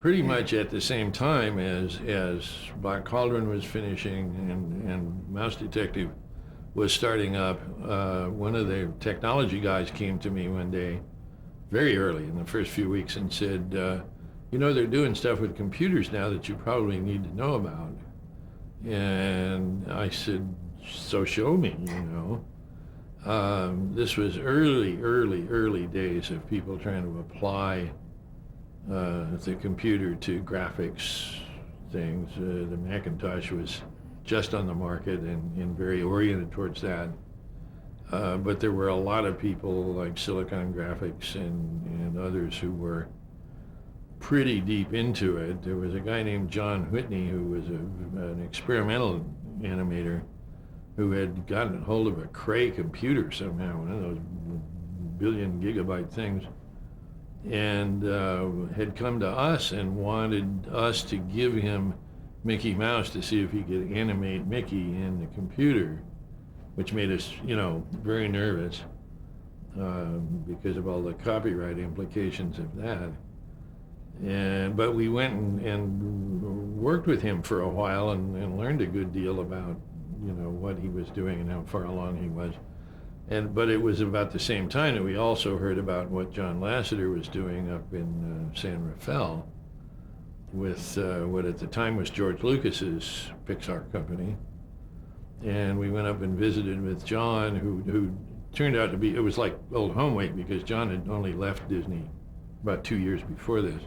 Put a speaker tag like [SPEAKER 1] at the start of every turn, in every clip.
[SPEAKER 1] pretty much at the same time as Black Cauldron was finishing and Mouse Detective was starting up. One of the technology guys came to me one day, very early in the first few weeks, and said, they're doing stuff with computers now that you probably need to know about. And I said, so show me. This was early days of people trying to apply the computer to graphics things. The Macintosh was just on the market and very oriented towards that. But there were a lot of people like Silicon Graphics and others who were pretty deep into it. There was a guy named John Whitney who was an experimental animator who had gotten hold of a Cray computer somehow, one of those billion gigabyte things, and had come to us and wanted us to give him Mickey Mouse to see if he could animate Mickey in the computer, which made us, very nervous because of all the copyright implications of that. But we went and worked with him for a while and learned a good deal about, what he was doing and how far along he was. But it was about the same time that we also heard about what John Lasseter was doing up in San Rafael with what at the time was George Lucas's Pixar company. And we went up and visited with John, who turned out to be, it was like old home week because John had only left Disney about 2 years before this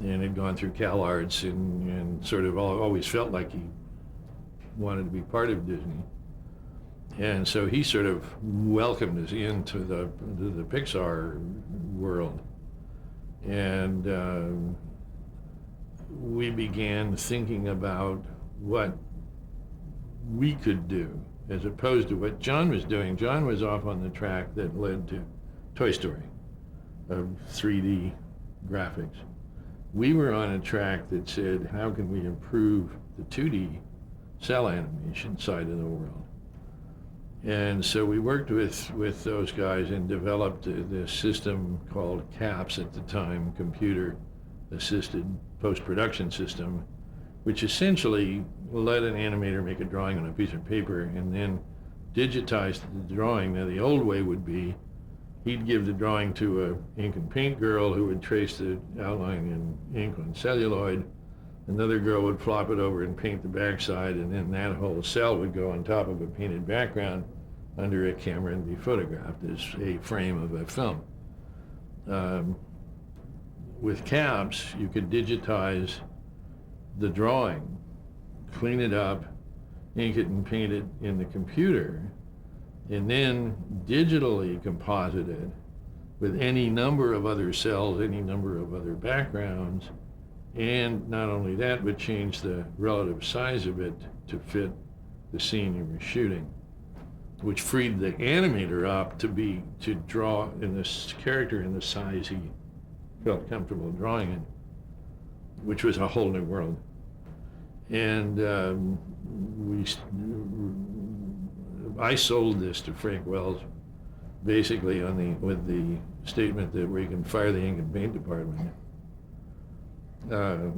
[SPEAKER 1] and had gone through CalArts and sort of always felt like he wanted to be part of Disney. And so he sort of welcomed us into the Pixar world. And we began thinking about what we could do as opposed to what John was doing. John was off on the track that led to Toy Story of 3D graphics. We were on a track that said, how can we improve the 2D cell animation side of the world? And so we worked with those guys and developed this system called CAPS at the time, Computer Assisted Post-Production System, which essentially let an animator make a drawing on a piece of paper and then digitize the drawing. Now the old way would be he'd give the drawing to a ink and paint girl who would trace the outline in ink on celluloid. Another girl would flop it over and paint the backside, and then that whole cell would go on top of a painted background under a camera and be photographed as a frame of a film. With CAPS, you could digitize the drawing, clean it up, ink it and paint it in the computer, and then digitally composite it with any number of other cells, any number of other backgrounds, and not only that, but change the relative size of it to fit the scene you were shooting, which freed the animator up to draw in this character in the size he felt comfortable drawing it, which was a whole new world. And I sold this to Frank Wells basically with the statement that we can fire the ink and paint department.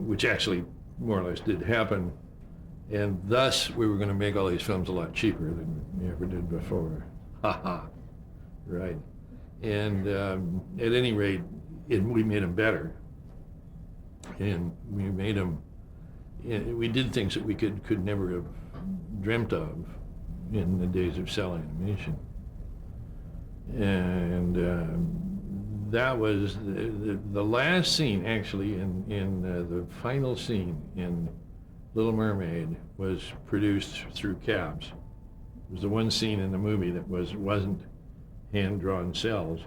[SPEAKER 1] Which actually more or less did happen, and thus we were going to make all these films a lot cheaper than we ever did before. Right. And at any rate, we made them better, and we made them. We did things that we could never have dreamt of in the days of cell animation, and. That was the last scene, actually, in the final scene in Little Mermaid was produced through CAPS. It was the one scene in the movie that wasn't hand-drawn cells.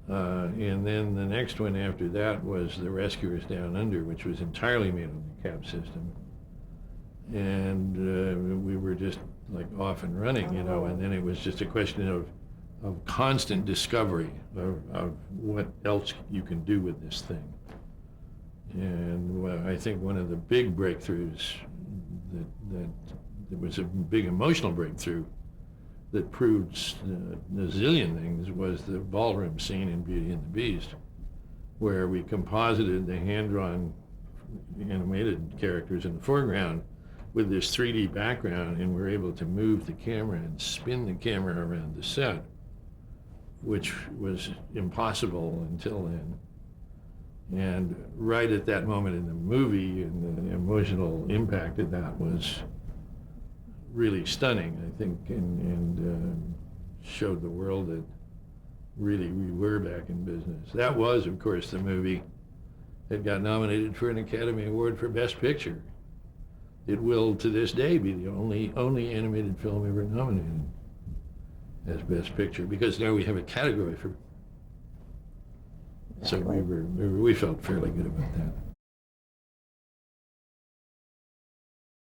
[SPEAKER 1] And then the next one after that was The Rescuers Down Under, which was entirely made on the CAPS system. And we were just like off and running, and then it was just a question of constant discovery of what else you can do with this thing. And I think one of the big breakthroughs that was a big emotional breakthrough that proved a zillion things was the ballroom scene in Beauty and the Beast, where we composited the hand-drawn animated characters in the foreground with this 3D background, and we're able to move the camera and spin the camera around the set, which was impossible until then. And right at that moment in the movie, and the emotional impact of that was really stunning, I think, and showed the world that really we were back in business. That was, of course, the movie that got nominated for an Academy Award for Best Picture. It will, to this day, be the only animated film ever nominated as Best Picture, because now we have a category for. So we felt fairly good about that.